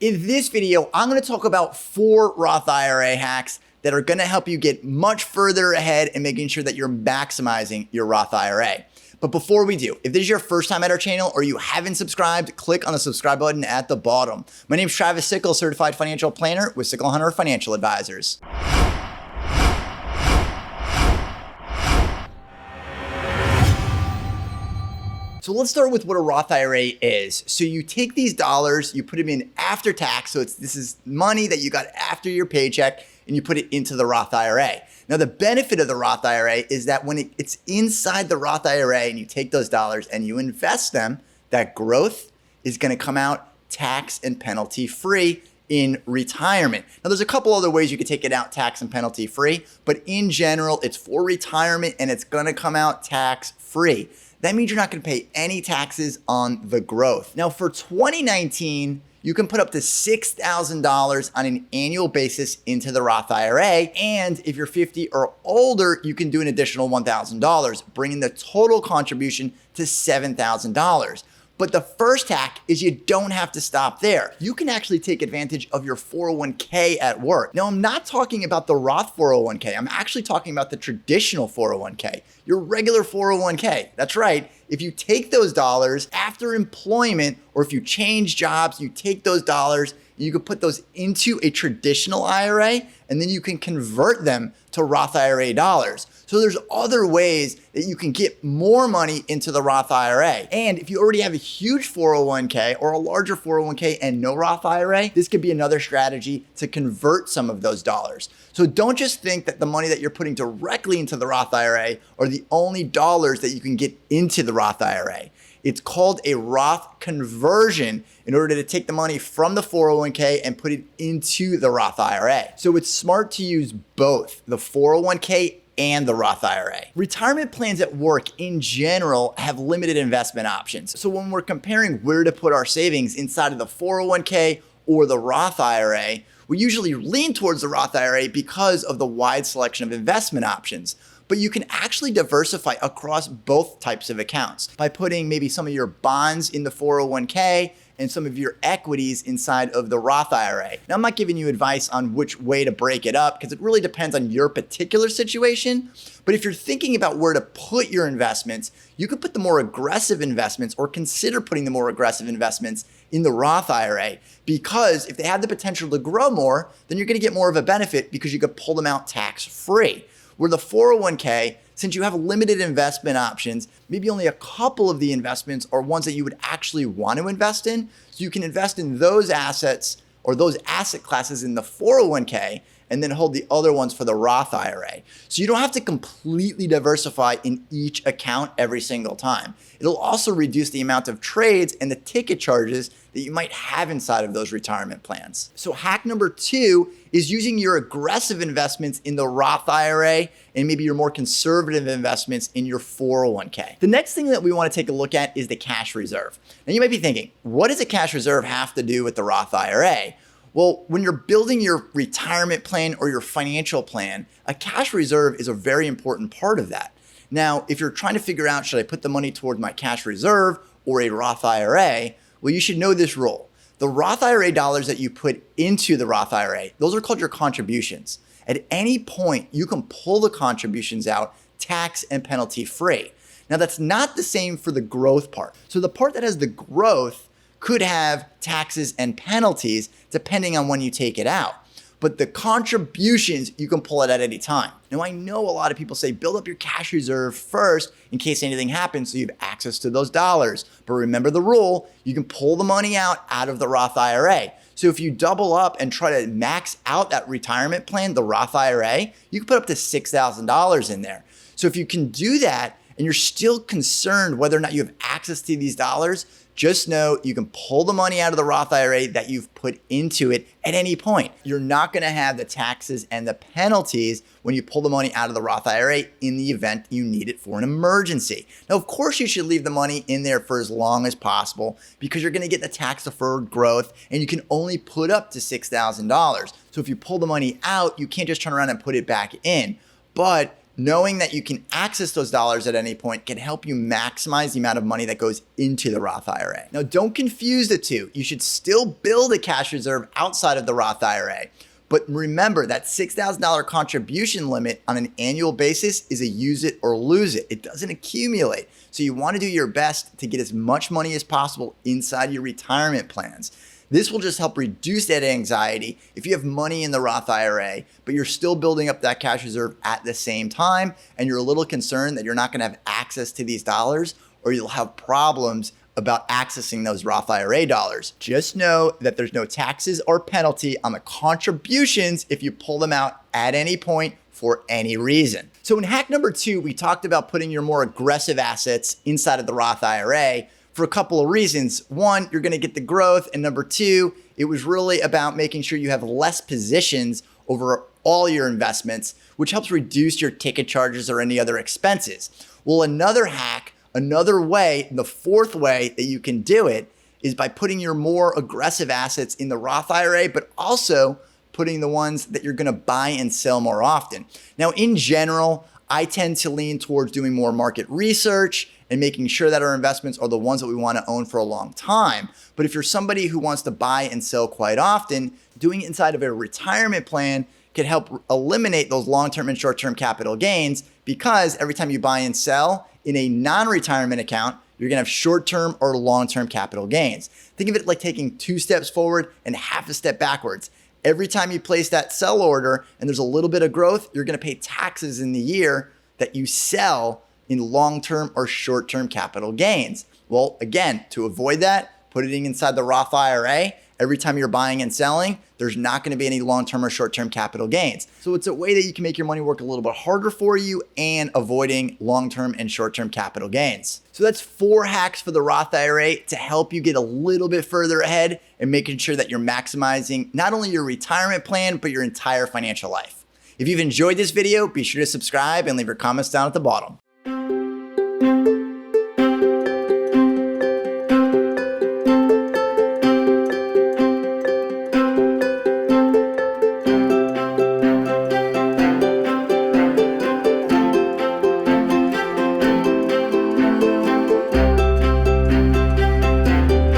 In this video, I'm going to talk about 4 Roth IRA hacks that are going to help you get much further ahead in making sure that you're maximizing your Roth IRA. But before we do, if this is your first time at our channel or you haven't subscribed, click on the subscribe button at the bottom. My name is Travis Sickle, certified financial planner with Sickle Hunter Financial Advisors. So let's start with what a Roth IRA is. So you take these dollars, you put them in after tax. So this is money that you got after your paycheck and you put it into the Roth IRA. Now the benefit of the Roth IRA is that when it's inside the Roth IRA and you take those dollars and you invest them, that growth is gonna come out tax and penalty free in retirement. Now there's a couple other ways you could take it out tax and penalty free, but in general, it's for retirement and it's gonna come out tax free. That means you're not going to pay any taxes on the growth. Now for 2019, you can put up to $6,000 on an annual basis into the Roth IRA. And if you're 50 or older, you can do an additional $1,000, bringing the total contribution to $7,000. But the first hack is you don't have to stop there. You can actually take advantage of your 401k at work. Now, I'm not talking about the Roth 401k. I'm actually talking about the traditional 401k, your regular 401k. That's right. If you take those dollars after employment, or if you change jobs, you take those dollars, you can put those into a traditional IRA, and then you can convert them to Roth IRA dollars. So there's other ways that you can get more money into the Roth IRA. And if you already have a huge 401k or a larger 401k and no Roth IRA, this could be another strategy to convert some of those dollars. So don't just think that the money that you're putting directly into the Roth IRA are the only dollars that you can get into the Roth IRA. It's called a Roth conversion in order to take the money from the 401k and put it into the Roth IRA. So it's smart to use both the 401k and the Roth IRA. Retirement plans at work in general have limited investment options. So when we're comparing where to put our savings inside of the 401k or the Roth IRA, we usually lean towards the Roth IRA because of the wide selection of investment options. But you can actually diversify across both types of accounts by putting maybe some of your bonds in the 401k and some of your equities inside of the Roth IRA. Now, I'm not giving you advice on which way to break it up because it really depends on your particular situation. But if you're thinking about where to put your investments, you could put the more aggressive investments or consider putting the more aggressive investments in the Roth IRA, because if they have the potential to grow more, then you're gonna get more of a benefit because you could pull them out tax-free. Where the 401k, since you have limited investment options, maybe only a couple of the investments are ones that you would actually want to invest in. So you can invest in those assets or those asset classes in the 401k and then hold the other ones for the Roth IRA. So you don't have to completely diversify in each account every single time. It'll also reduce the amount of trades and the ticket charges that you might have inside of those retirement plans. So hack number 2 is using your aggressive investments in the Roth IRA and maybe your more conservative investments in your 401k. The next thing that we want to take a look at is the cash reserve. Now you might be thinking, what does a cash reserve have to do with the Roth IRA? Well, when you're building your retirement plan or your financial plan, a cash reserve is a very important part of that. Now, if you're trying to figure out, should I put the money toward my cash reserve or a Roth IRA? Well, you should know this rule. The Roth IRA dollars that you put into the Roth IRA, those are called your contributions. At any point, you can pull the contributions out tax and penalty free. Now, that's not the same for the growth part. So the part that has the growth could have taxes and penalties depending on when you take it out. But the contributions, you can pull it at any time. Now, I know a lot of people say build up your cash reserve first in case anything happens so you have access to those dollars. But remember the rule, you can pull the money out of the Roth IRA. So if you double up and try to max out that retirement plan, the Roth IRA, you can put up to $6,000 in there. So if you can do that and you're still concerned whether or not you have access to these dollars, just know you can pull the money out of the Roth IRA that you've put into it at any point. You're not gonna have the taxes and the penalties when you pull the money out of the Roth IRA in the event you need it for an emergency. Now, of course, you should leave the money in there for as long as possible because you're gonna get the tax deferred growth and you can only put up to $6,000. So if you pull the money out, you can't just turn around and put it back in. But knowing that you can access those dollars at any point can help you maximize the amount of money that goes into the Roth IRA. Now, don't confuse the two. You should still build a cash reserve outside of the Roth IRA. But remember that $6,000 contribution limit on an annual basis is a use it or lose it. It doesn't accumulate. So you want to do your best to get as much money as possible inside your retirement plans. This will just help reduce that anxiety if you have money in the Roth IRA, but you're still building up that cash reserve at the same time, and you're a little concerned that you're not going to have access to these dollars, or you'll have problems about accessing those Roth IRA dollars. Just know that there's no taxes or penalty on the contributions if you pull them out at any point for any reason. So in hack number 2, we talked about putting your more aggressive assets inside of the Roth IRA for a couple of reasons. One, you're gonna get the growth, and number 2, it was really about making sure you have less positions over all your investments, which helps reduce your ticket charges or any other expenses. Well, another hack, another way, the fourth way that you can do it is by putting your more aggressive assets in the Roth IRA, but also putting the ones that you're gonna buy and sell more often. Now, in general, I tend to lean towards doing more market research and making sure that our investments are the ones that we want to own for a long time. But if you're somebody who wants to buy and sell quite often, doing it inside of a retirement plan can help eliminate those long-term and short-term capital gains, because every time you buy and sell in a non-retirement account, you're gonna have short-term or long-term capital gains. Think of it like taking 2 steps forward and half a step backwards. Every time you place that sell order and there's a little bit of growth, you're gonna pay taxes in the year that you sell in long-term or short-term capital gains. Well, again, to avoid that, put it inside the Roth IRA. Every time you're buying and selling, there's not gonna be any long-term or short-term capital gains. So it's a way that you can make your money work a little bit harder for you and avoiding long-term and short-term capital gains. So that's 4 hacks for the Roth IRA to help you get a little bit further ahead and making sure that you're maximizing not only your retirement plan, but your entire financial life. If you've enjoyed this video, be sure to subscribe and leave your comments down at the bottom.